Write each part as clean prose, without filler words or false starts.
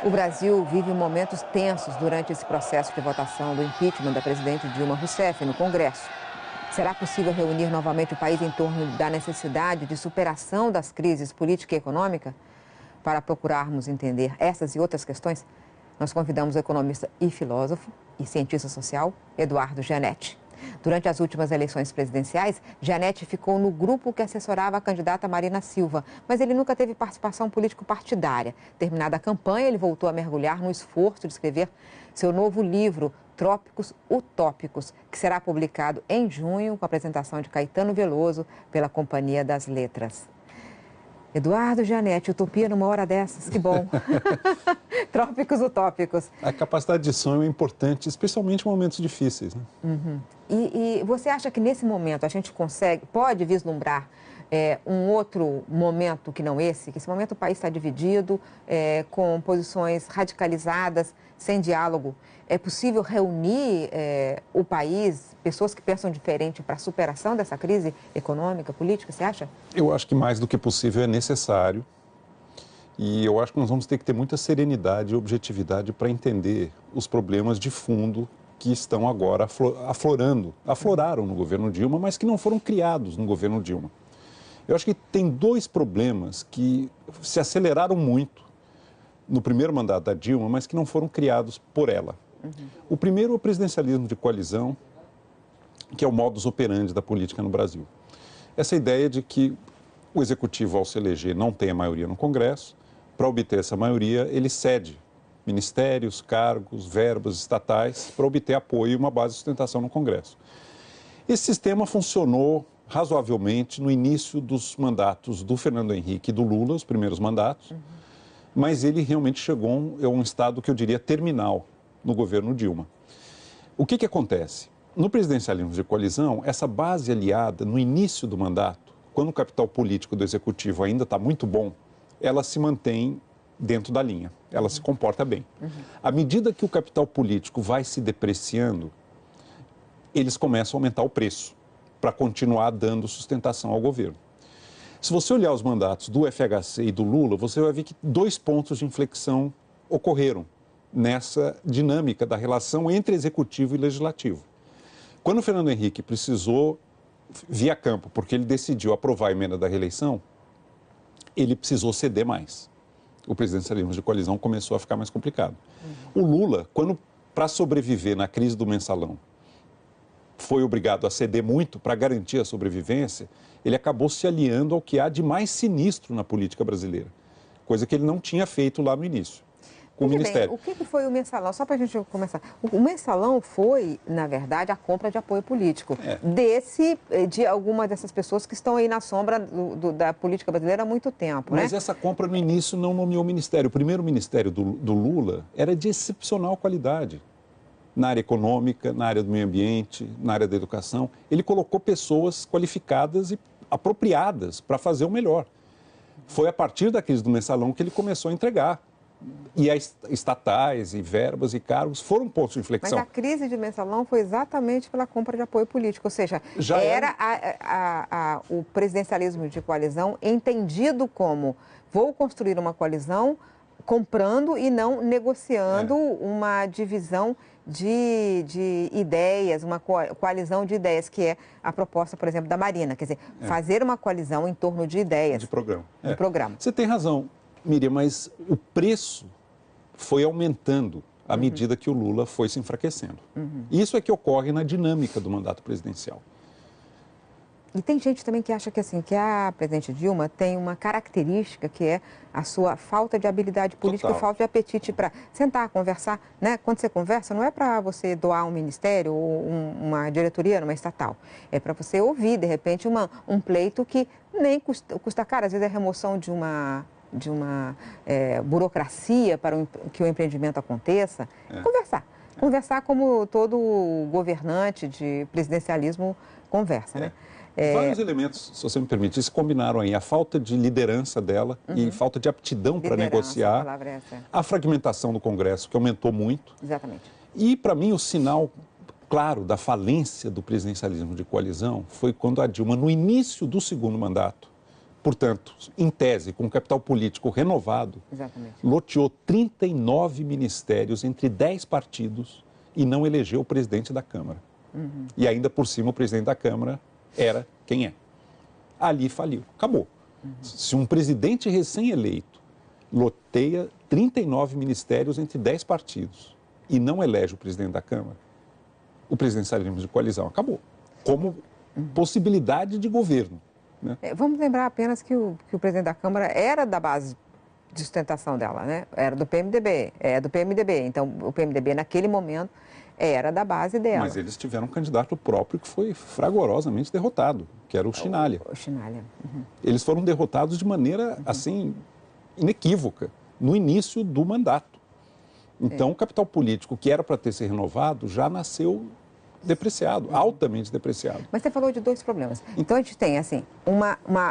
O Brasil vive momentos tensos durante esse processo de votação do impeachment da presidente Dilma Rousseff no Congresso. Será possível reunir novamente o país em torno da necessidade de superação das crises política e econômica? Para procurarmos entender essas e outras questões, nós convidamos o economista e filósofo e cientista social, Eduardo Gianetti. Durante as últimas eleições presidenciais, Gianetti ficou no grupo que assessorava a candidata Marina Silva, mas ele nunca teve participação político-partidária. Terminada a campanha, ele voltou a mergulhar no esforço de escrever seu novo livro, Trópicos Utópicos, que será publicado em junho com a apresentação de Caetano Veloso pela Companhia das Letras. Eduardo Gianetti, utopia numa hora dessas, que bom. Trópicos Utópicos. A capacidade de sonho é importante, especialmente em momentos difíceis, né? Uhum. E você acha que nesse momento a gente pode vislumbrar um outro momento que não esse? Que esse momento o país está dividido, com posições radicalizadas, sem diálogo. É possível reunir o país, pessoas que pensam diferente para a superação dessa crise econômica, política, você acha? Eu acho que mais do que possível é necessário. E eu acho que nós vamos ter que ter muita serenidade e objetividade para entender os problemas de fundo que estão agora afloraram no governo Dilma, mas que não foram criados no governo Dilma. Eu acho que tem dois problemas que se aceleraram muito no primeiro mandato da Dilma, mas que não foram criados por ela. O primeiro é o presidencialismo de coalizão, que é o modus operandi da política no Brasil. Essa ideia de que o executivo, ao se eleger, não tem a maioria no Congresso. Para obter essa maioria, ele cede ministérios, cargos, verbas estatais para obter apoio e uma base de sustentação no Congresso. Esse sistema funcionou razoavelmente no início dos mandatos do Fernando Henrique e do Lula, os primeiros mandatos, mas ele realmente chegou a um estado que eu diria terminal no governo Dilma. O que acontece? No presidencialismo de coalizão, essa base aliada no início do mandato, quando o capital político do executivo ainda está muito bom, ela se mantém dentro da linha, ela se comporta bem. À medida que o capital político vai se depreciando, eles começam a aumentar o preço para continuar dando sustentação ao governo. Se você olhar os mandatos do FHC e do Lula, você vai ver que dois pontos de inflexão ocorreram nessa dinâmica da relação entre executivo e legislativo. Quando o Fernando Henrique precisou vir a campo, porque ele decidiu aprovar a emenda da reeleição, ele precisou ceder mais. O presidencialismo de coalizão começou a ficar mais complicado. O Lula, para sobreviver na crise do mensalão, foi obrigado a ceder muito para garantir a sobrevivência, ele acabou se aliando ao que há de mais sinistro na política brasileira, coisa que ele não tinha feito lá no início, com o Ministério. Bem, o que foi o mensalão? Só para a gente começar. O mensalão foi, na verdade, a compra de apoio político de alguma dessas pessoas que estão aí na sombra da política brasileira há muito tempo. Mas essa compra, no início, não nomeou o Ministério. O primeiro Ministério do Lula era de excepcional qualidade. Na área econômica, na área do meio ambiente, na área da educação. Ele colocou pessoas qualificadas e apropriadas para fazer o melhor. Foi a partir da crise do mensalão que ele começou a entregar. E as estatais e verbas e cargos foram pontos de inflexão. Mas a crise de mensalão foi exatamente pela compra de apoio político, ou seja, o presidencialismo de coalizão entendido como vou construir uma coalizão comprando e não negociando uma divisão de ideias, uma coalizão de ideias, que é a proposta, por exemplo, da Marina. Quer dizer, fazer uma coalizão em torno de ideias. De programa. De programa. Você tem razão, Miriam, mas o preço foi aumentando à medida que o Lula foi se enfraquecendo. Isso é que ocorre na dinâmica do mandato presidencial. E tem gente também que acha que, assim, que a presidente Dilma tem uma característica que é a sua falta de habilidade política, falta de apetite para sentar, conversar, né? Quando você conversa, não é para você doar um ministério ou uma diretoria numa estatal. É para você ouvir, de repente, um pleito que nem custa caro. Às vezes é a remoção de uma burocracia para que o empreendimento aconteça. Conversar como todo governante de presidencialismo conversa, né? Vários elementos, se você me permite, se combinaram aí. A falta de liderança dela e falta de aptidão para negociar. A fragmentação do Congresso, que aumentou muito. Exatamente. E, para mim, o sinal claro da falência do presidencialismo de coalizão foi quando a Dilma, no início do segundo mandato, portanto, em tese, com capital político renovado, Exatamente. loteou 39 ministérios entre 10 partidos e não elegeu o presidente da Câmara. E ainda por cima o presidente da Câmara era quem é. Ali faliu, acabou. Se um presidente recém-eleito loteia 39 ministérios entre 10 partidos e não elege o presidente da Câmara, o presidencialismo de coalizão acabou, como possibilidade de governo. Né? Vamos lembrar apenas que o presidente da Câmara era da base de sustentação dela, né? Era do PMDB, é do PMDB. Então, o PMDB, naquele momento, era da base dela. Mas eles tiveram um candidato próprio que foi fragorosamente derrotado, que era o Chinalha. O Chinalha. Eles foram derrotados de maneira, assim, inequívoca, no início do mandato. Então, o capital político, que era para ter se renovado, já nasceu depreciado, altamente depreciado. Mas você falou de dois problemas. Então, a gente tem, assim,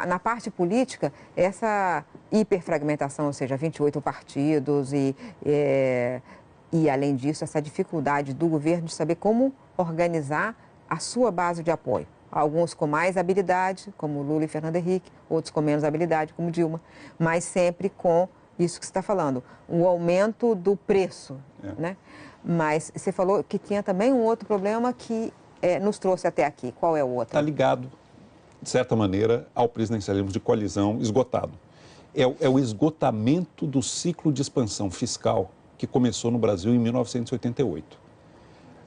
na parte política, essa hiperfragmentação, ou seja, 28 partidos e, além disso, essa dificuldade do governo de saber como organizar a sua base de apoio. Alguns com mais habilidade, como Lula e Fernando Henrique, outros com menos habilidade, como Dilma, mas sempre com isso que você está falando, o aumento do preço, né? Mas você falou que tinha também um outro problema que nos trouxe até aqui. Qual é o outro? Está ligado, de certa maneira, ao presidencialismo de coalizão esgotado. É o esgotamento do ciclo de expansão fiscal que começou no Brasil em 1988.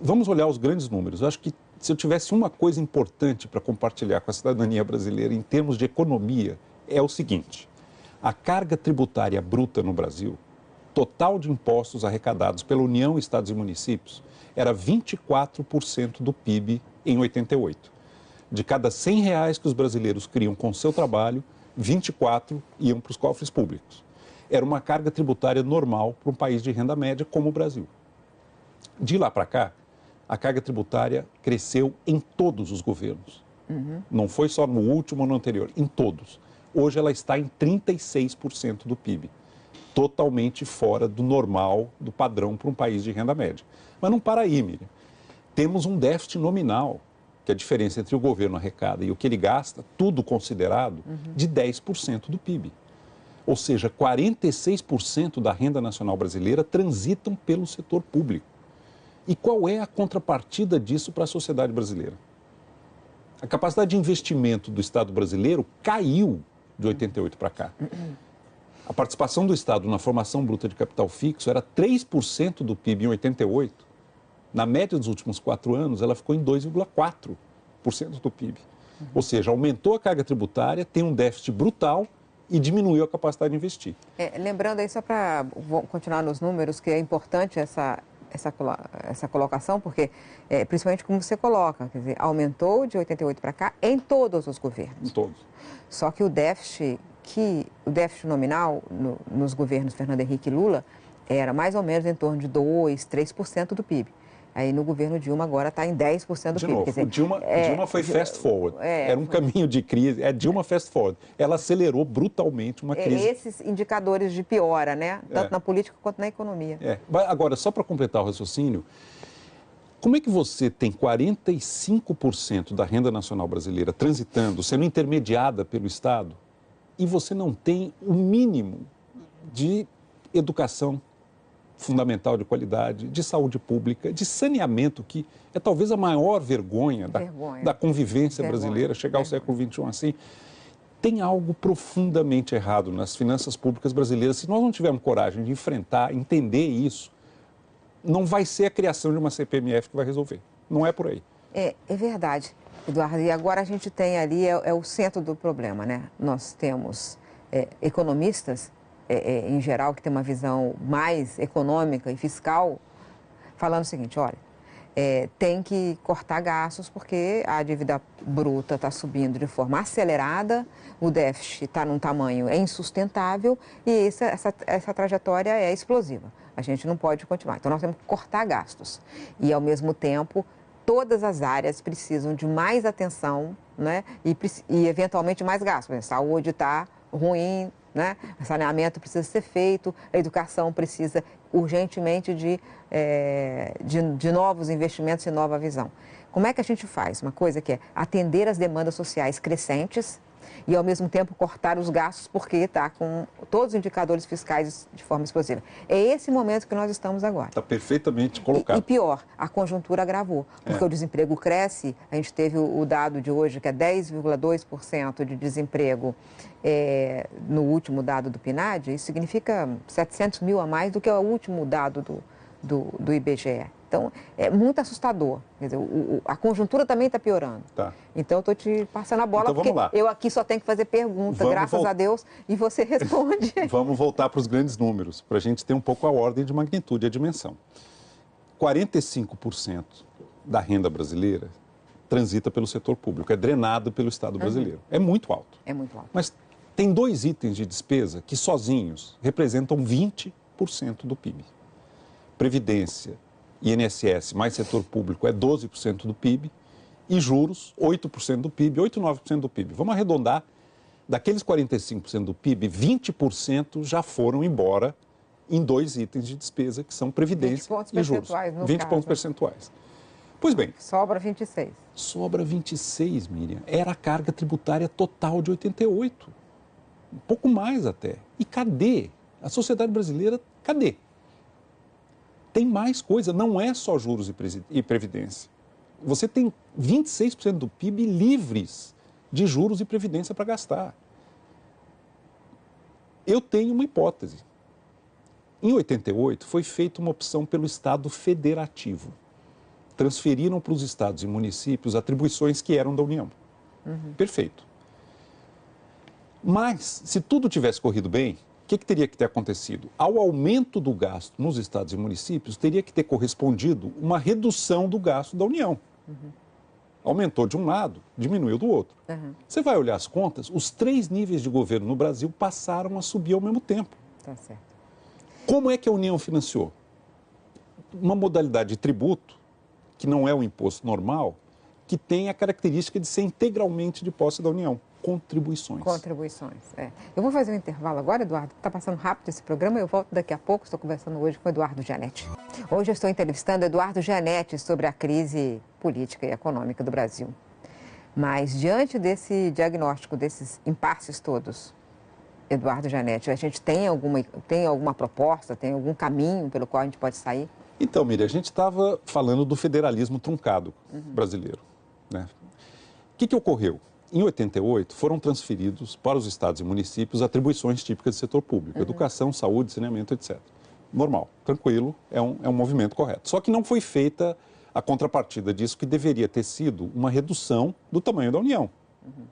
Vamos olhar os grandes números. Eu acho que se eu tivesse uma coisa importante para compartilhar com a cidadania brasileira em termos de economia, é o seguinte: a carga tributária bruta no Brasil, total de impostos arrecadados pela União, Estados e Municípios, era 24% do PIB em 88. De cada R$100 que os brasileiros criam com seu trabalho, 24 iam para os cofres públicos. Era uma carga tributária normal para um país de renda média como o Brasil. De lá para cá, a carga tributária cresceu em todos os governos. Não foi só no último ou no anterior, em todos. Hoje ela está em 36% do PIB. Totalmente fora do normal, do padrão para um país de renda média. Mas não para aí, Miriam. Temos um déficit nominal, que é a diferença entre o governo arrecada e o que ele gasta, tudo considerado, de 10% do PIB. Ou seja, 46% da renda nacional brasileira transitam pelo setor público. E qual é a contrapartida disso para a sociedade brasileira? A capacidade de investimento do Estado brasileiro caiu de 88 para cá. A participação do Estado na formação bruta de capital fixo era 3% do PIB em 88. Na média dos últimos 4 anos, ela ficou em 2,4% do PIB. Ou seja, aumentou a carga tributária, tem um déficit brutal e diminuiu a capacidade de investir. Lembrando aí, só para continuar nos números, que é importante essa colocação, porque, principalmente como você coloca, quer dizer, aumentou de 88 para cá em todos os governos. Em todos. Só que o déficit nominal nos governos Fernando Henrique e Lula era mais ou menos em torno de 2%, 3% do PIB. Aí no governo Dilma agora está em 10% do PIB. Novo, quer dizer, Dilma foi fast forward. Era um caminho de crise. Dilma fast forward. Ela acelerou brutalmente uma crise. Esses indicadores de piora, né? Tanto na política quanto na economia. Agora, só para completar o raciocínio, como é que você tem 45% da renda nacional brasileira transitando, sendo intermediada pelo Estado, e você não tem o mínimo de educação fundamental de qualidade, de saúde pública, de saneamento, que é talvez a maior vergonha da convivência brasileira, chegar ao século XXI assim? Tem algo profundamente errado nas finanças públicas brasileiras. Se nós não tivermos coragem de enfrentar, entender isso, não vai ser a criação de uma CPMF que vai resolver. Não é por aí. É verdade, Eduardo. E agora a gente tem ali, o centro do problema, né? Nós temos economistas, em geral, que tem uma visão mais econômica e fiscal, falando o seguinte: olha, tem que cortar gastos porque a dívida bruta está subindo de forma acelerada, o déficit está num tamanho insustentável e essa trajetória é explosiva. A gente não pode continuar. Então, nós temos que cortar gastos. E, ao mesmo tempo, todas as áreas precisam de mais atenção, né? E eventualmente, mais gastos. A saúde está ruim, né? O saneamento precisa ser feito, a educação precisa urgentemente de novos investimentos e nova visão. Como é que a gente faz? Uma coisa que é atender as demandas sociais crescentes e, ao mesmo tempo, cortar os gastos, porque está com todos os indicadores fiscais de forma explosiva. É esse momento que nós estamos agora. Está perfeitamente colocado. E pior, a conjuntura agravou, porque o desemprego cresce. A gente teve o dado de hoje, que é 10,2% de desemprego no último dado do PNAD. Isso significa 700 mil a mais do que o último dado do IBGE. Então, é muito assustador. Quer dizer, a conjuntura também está piorando. Tá. Então, eu estou te passando a bola, então, porque lá. eu aqui só tenho que fazer pergunta, graças a Deus, e você responde. Vamos voltar para os grandes números, para a gente ter um pouco a ordem de magnitude, a dimensão. 45% da renda brasileira transita pelo setor público, é drenado pelo Estado brasileiro. É muito alto. É muito alto. Mas tem 2 itens de despesa que sozinhos representam 20% do PIB. Previdência, INSS mais setor público é 12% do PIB e juros 8% do PIB, 8, 9% do PIB. Vamos arredondar, daqueles 45% do PIB, 20% já foram embora em 2 itens de despesa, que são previdência e juros. 20 pontos percentuais. Pois bem. Sobra 26. Sobra 26, Miriam. Era a carga tributária total de 88. Um pouco mais até. E cadê? A sociedade brasileira, cadê? Tem mais coisa, não é só juros e previdência. Você tem 26% do PIB livres de juros e previdência para gastar. Eu tenho uma hipótese. Em 88, foi feita uma opção pelo Estado federativo. Transferiram para os estados e municípios atribuições que eram da União. Perfeito. Mas, se tudo tivesse corrido bem, o que teria que ter acontecido? Ao aumento do gasto nos estados e municípios, teria que ter correspondido uma redução do gasto da União. Aumentou de um lado, diminuiu do outro. Você vai olhar as contas, os 3 níveis de governo no Brasil passaram a subir ao mesmo tempo. Tá certo. Como é que a União financiou? Uma modalidade de tributo, que não é o imposto normal, que tem a característica de ser integralmente de posse da União. Contribuições. Contribuições, é. Eu vou fazer um intervalo agora, Eduardo. Está passando rápido esse programa, eu volto daqui a pouco. Estou conversando hoje com o Eduardo Gianetti. Hoje eu estou entrevistando Eduardo Gianetti sobre a crise política e econômica do Brasil. Mas, diante desse diagnóstico, desses impasses todos, Eduardo Gianetti, a gente tem alguma proposta, tem algum caminho pelo qual a gente pode sair? Então, Miriam, a gente estava falando do federalismo truncado brasileiro, né? O que ocorreu? Em 88, foram transferidos para os estados e municípios atribuições típicas do setor público, educação, saúde, saneamento, etc. Normal, tranquilo, é um movimento correto. Só que não foi feita a contrapartida disso, que deveria ter sido uma redução do tamanho da União,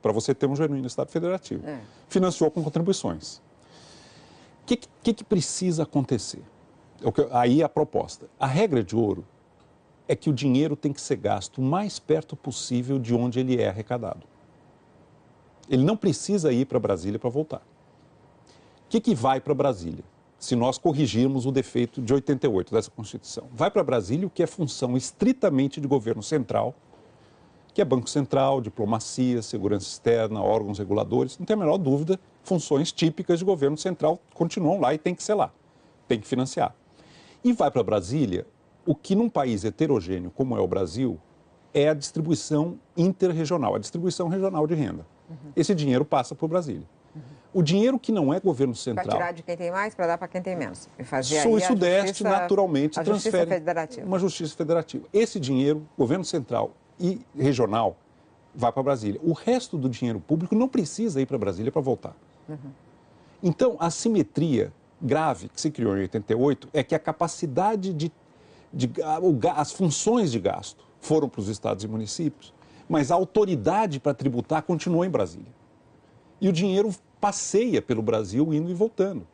para você ter um genuíno Estado federativo. Financiou com contribuições. O que precisa acontecer? Aí a proposta. A regra de ouro é que o dinheiro tem que ser gasto o mais perto possível de onde ele é arrecadado. Ele não precisa ir para Brasília para voltar. O que vai para Brasília? Se nós corrigirmos o defeito de 88 dessa Constituição. Vai para Brasília o que é função estritamente de governo central, que é Banco Central, diplomacia, segurança externa, órgãos reguladores. Não tem a menor dúvida, funções típicas de governo central continuam lá e tem que ser lá. Tem que financiar. E vai para Brasília o que num país heterogêneo como é o Brasil é a distribuição interregional, a distribuição regional de renda. Esse dinheiro passa por Brasília. O dinheiro que não é governo central... Para tirar de quem tem mais, para dar para quem tem menos. E fazer Sul e Sudeste, naturalmente, transfere uma justiça federativa. Esse dinheiro, governo central e regional, vai para Brasília. O resto do dinheiro público não precisa ir para Brasília para voltar. Então, a assimetria grave que se criou em 88 é que a capacidade as funções de gasto foram para os estados e municípios, mas a autoridade para tributar continuou em Brasília. E o dinheiro passeia pelo Brasil indo e voltando.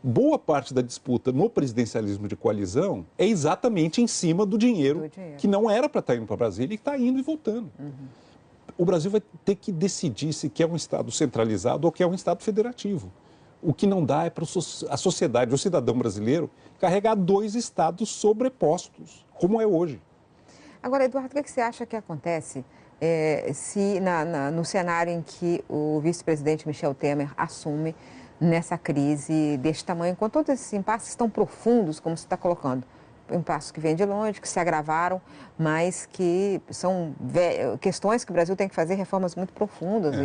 Boa parte da disputa no presidencialismo de coalizão é exatamente em cima do dinheiro que não era para estar indo para Brasília e está indo e voltando. O Brasil vai ter que decidir se quer um Estado centralizado ou quer um Estado federativo. O que não dá é para a sociedade, o cidadão brasileiro, carregar 2 estados sobrepostos, como é hoje. Agora, Eduardo, o que você acha que acontece se no cenário em que o vice-presidente Michel Temer assume nessa crise deste tamanho, com todos esses impasses tão profundos, como você está colocando, impasses que vêm de longe, que se agravaram, mas que são questões que o Brasil tem que fazer reformas muito profundas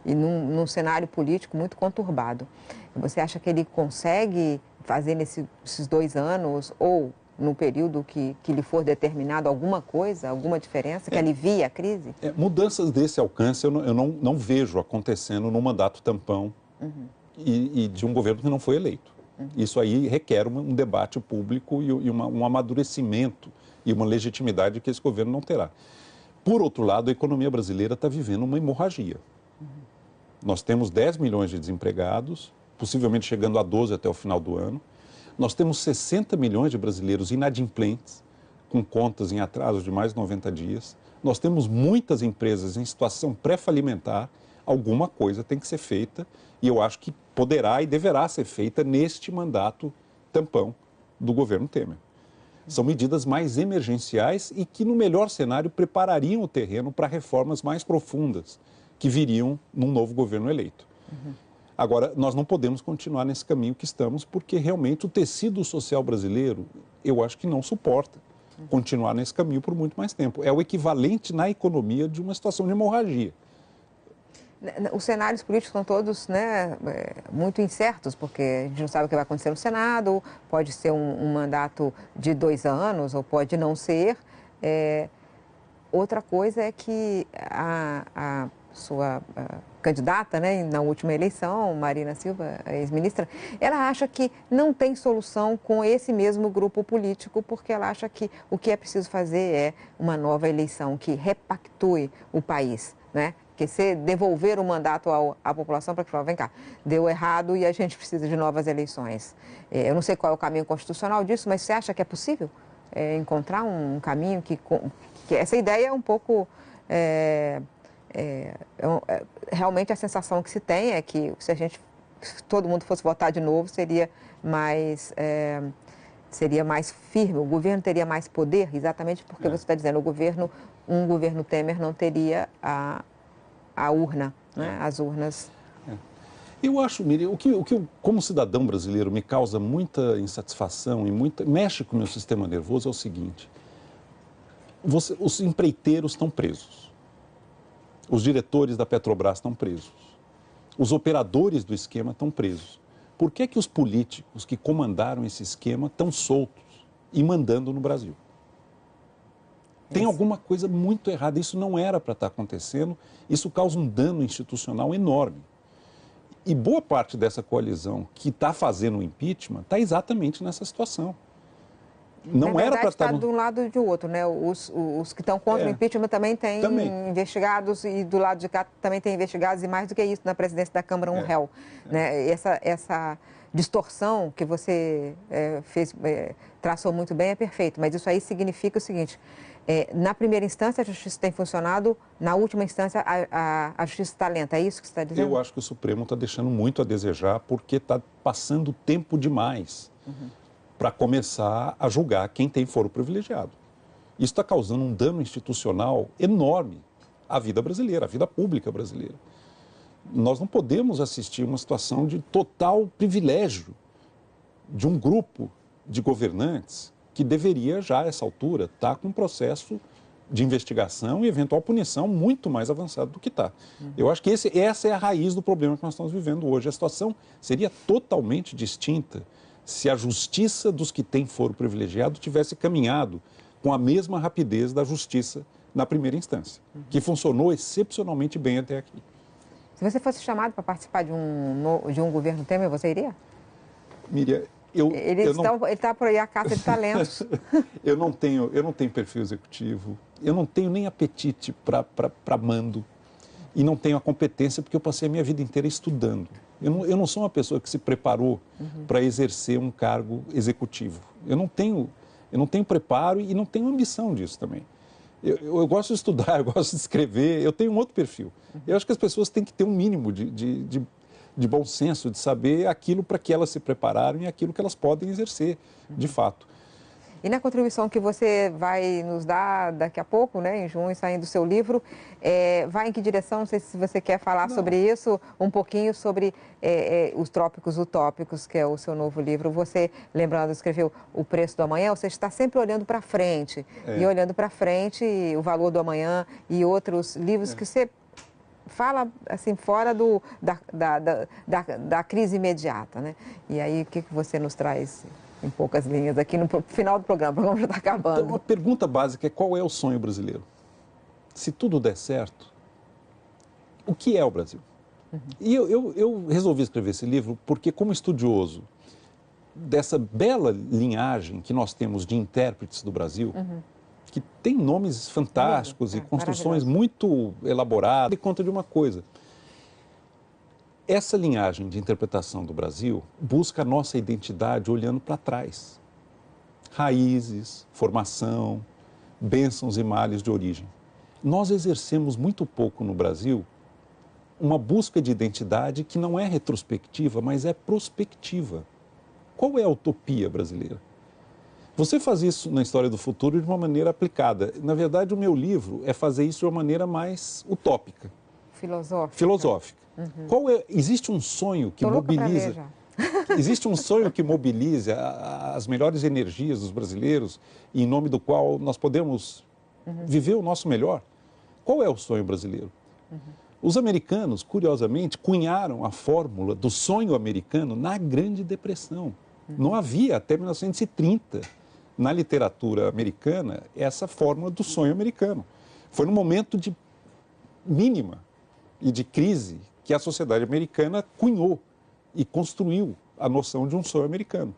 e num cenário político muito conturbado. Você acha que ele consegue fazer nesses 2 anos ou no período que lhe for determinado alguma coisa, alguma diferença, que alivie a crise? Mudanças desse alcance eu não vejo acontecendo no mandato tampão e de um governo que não foi eleito. Isso aí requer um debate público e um amadurecimento e uma legitimidade que esse governo não terá. Por outro lado, a economia brasileira está vivendo uma hemorragia. Nós temos 10 milhões de desempregados, possivelmente chegando a 12 até o final do ano. Nós temos 60 milhões de brasileiros inadimplentes, com contas em atraso de mais de 90 dias. Nós temos muitas empresas em situação pré-falimentar. Alguma coisa tem que ser feita e eu acho que poderá e deverá ser feita neste mandato tampão do governo Temer. São medidas mais emergenciais e que, no melhor cenário, preparariam o terreno para reformas mais profundas que viriam num novo governo eleito. Agora, nós não podemos continuar nesse caminho que estamos, porque realmente o tecido social brasileiro, eu acho que não suporta continuar nesse caminho por muito mais tempo. É o equivalente na economia de uma situação de hemorragia. Os cenários políticos são todos, né, muito incertos, porque a gente não sabe o que vai acontecer no Senado, pode ser um mandato de 2 anos ou pode não ser. Outra coisa é que a sua candidata, né, na última eleição, Marina Silva, a ex-ministra, ela acha que não tem solução com esse mesmo grupo político, porque ela acha que o que é preciso fazer é uma nova eleição que repactue o país, né? Que se devolver o mandato à população para que fala, vem cá, deu errado e a gente precisa de novas eleições. Eu não sei qual é o caminho constitucional disso, mas você acha que é possível encontrar um caminho que essa ideia é um pouco... realmente a sensação que se tem é que se todo mundo fosse votar de novo, seria mais firme, o governo teria mais poder, exatamente porque você está dizendo, um governo Temer não teria a urna, né? As urnas. Eu acho, Miriam, o que como cidadão brasileiro me causa muita insatisfação e mexe com o meu sistema nervoso é o seguinte: os empreiteiros estão presos. Os diretores da Petrobras estão presos. Os operadores do esquema estão presos. Por que os políticos que comandaram esse esquema estão soltos e mandando no Brasil? Tem alguma coisa muito errada. Isso não era para estar acontecendo. Isso causa um dano institucional enorme. E boa parte dessa coalizão que está fazendo o impeachment está exatamente nessa situação. Não era para estar está de um lado e do outro, né? Os que estão contra o impeachment também têm investigados e do lado de cá também tem investigados e mais do que isso, na presidência da Câmara um réu. Né? Essa distorção que você traçou muito bem é perfeito, mas isso aí significa o seguinte: na primeira instância a justiça tem funcionado, na última instância a justiça está lenta, é isso que você está dizendo? Eu acho que o Supremo está deixando muito a desejar porque está passando tempo demais para começar a julgar quem tem foro privilegiado. Isso está causando um dano institucional enorme à vida brasileira, à vida pública brasileira. Nós não podemos assistir uma situação de total privilégio de um grupo de governantes que deveria, já a essa altura, estar com um processo de investigação e eventual punição muito mais avançado do que está. Eu acho que essa é a raiz do problema que nós estamos vivendo hoje. A situação seria totalmente distinta se a justiça dos que têm foro privilegiado tivesse caminhado com a mesma rapidez da justiça na primeira instância, que funcionou excepcionalmente bem até aqui. Se você fosse chamado para participar de um governo Temer, você iria? Miriam, ele está por aí a caça de talentos. eu não tenho perfil executivo, eu não tenho nem apetite para mando e não tenho a competência porque eu passei a minha vida inteira estudando. Eu não sou uma pessoa que se preparou para exercer um cargo executivo. Eu não tenho preparo e não tenho ambição disso também. Eu gosto de estudar, eu gosto de escrever, eu tenho um outro perfil. Eu acho que as pessoas têm que ter um mínimo de bom senso, de saber aquilo para que elas se prepararam e aquilo que elas podem exercer, de fato. E na contribuição que você vai nos dar daqui a pouco, né, em junho, saindo do seu livro, vai em que direção? Não sei se você quer falar sobre isso, um pouquinho sobre os trópicos utópicos, que é o seu novo livro. Você, lembrando, escreveu O Preço do Amanhã, você está sempre olhando para frente. E olhando para frente, O Valor do Amanhã e outros livros que você fala assim fora da crise imediata, né? E aí, o que você nos traz em poucas linhas aqui no final do programa? O programa já está acabando. Então, a pergunta básica é: qual é o sonho brasileiro? Se tudo der certo, o que é o Brasil? E eu resolvi escrever esse livro porque, como estudioso dessa bela linhagem que nós temos de intérpretes do Brasil, que tem nomes fantásticos e construções muito elaboradas, e conta de uma coisa. Essa linhagem de interpretação do Brasil busca a nossa identidade olhando para trás. Raízes, formação, bênçãos e males de origem. Nós exercemos muito pouco no Brasil uma busca de identidade que não é retrospectiva, mas é prospectiva. Qual é a utopia brasileira? Você faz isso na História do Futuro de uma maneira aplicada. Na verdade, o meu livro é fazer isso de uma maneira mais utópica. Filosófica. Existe um sonho que mobiliza... Existe um sonho que mobilize as melhores energias dos brasileiros e em nome do qual nós podemos viver o nosso melhor. Qual é o sonho brasileiro? Os americanos, curiosamente, cunharam a fórmula do sonho americano na Grande Depressão. Não havia, até 1930, na literatura americana, essa fórmula do sonho americano. Foi num momento de mínima e de crise que a sociedade americana cunhou e construiu a noção de um sonho americano.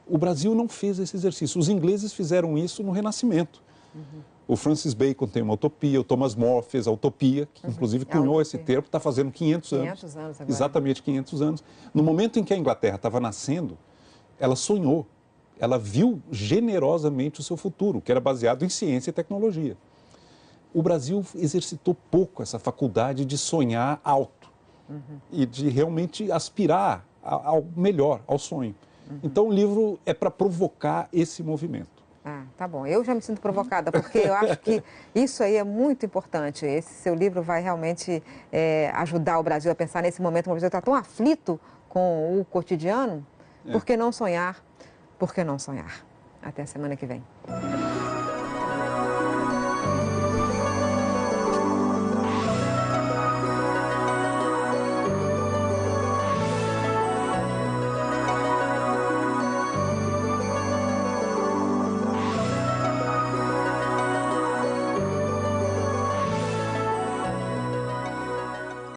O Brasil não fez esse exercício. Os ingleses fizeram isso no Renascimento. O Francis Bacon tem uma utopia, o Thomas More fez a utopia, que inclusive cunhou esse termo, está fazendo 500 anos. 500 anos agora. Exatamente 500 anos. No momento em que a Inglaterra estava nascendo, ela sonhou, ela viu generosamente o seu futuro, que era baseado em ciência e tecnologia. O Brasil exercitou pouco essa faculdade de sonhar alto e de realmente aspirar ao melhor, ao sonho. Então, o livro é para provocar esse movimento. Ah, tá bom. Eu já me sinto provocada, porque eu acho que isso aí é muito importante. Esse seu livro vai realmente ajudar o Brasil a pensar nesse momento. O Brasil está tão aflito com o cotidiano. Por que não sonhar? Por que não sonhar? Até a semana que vem.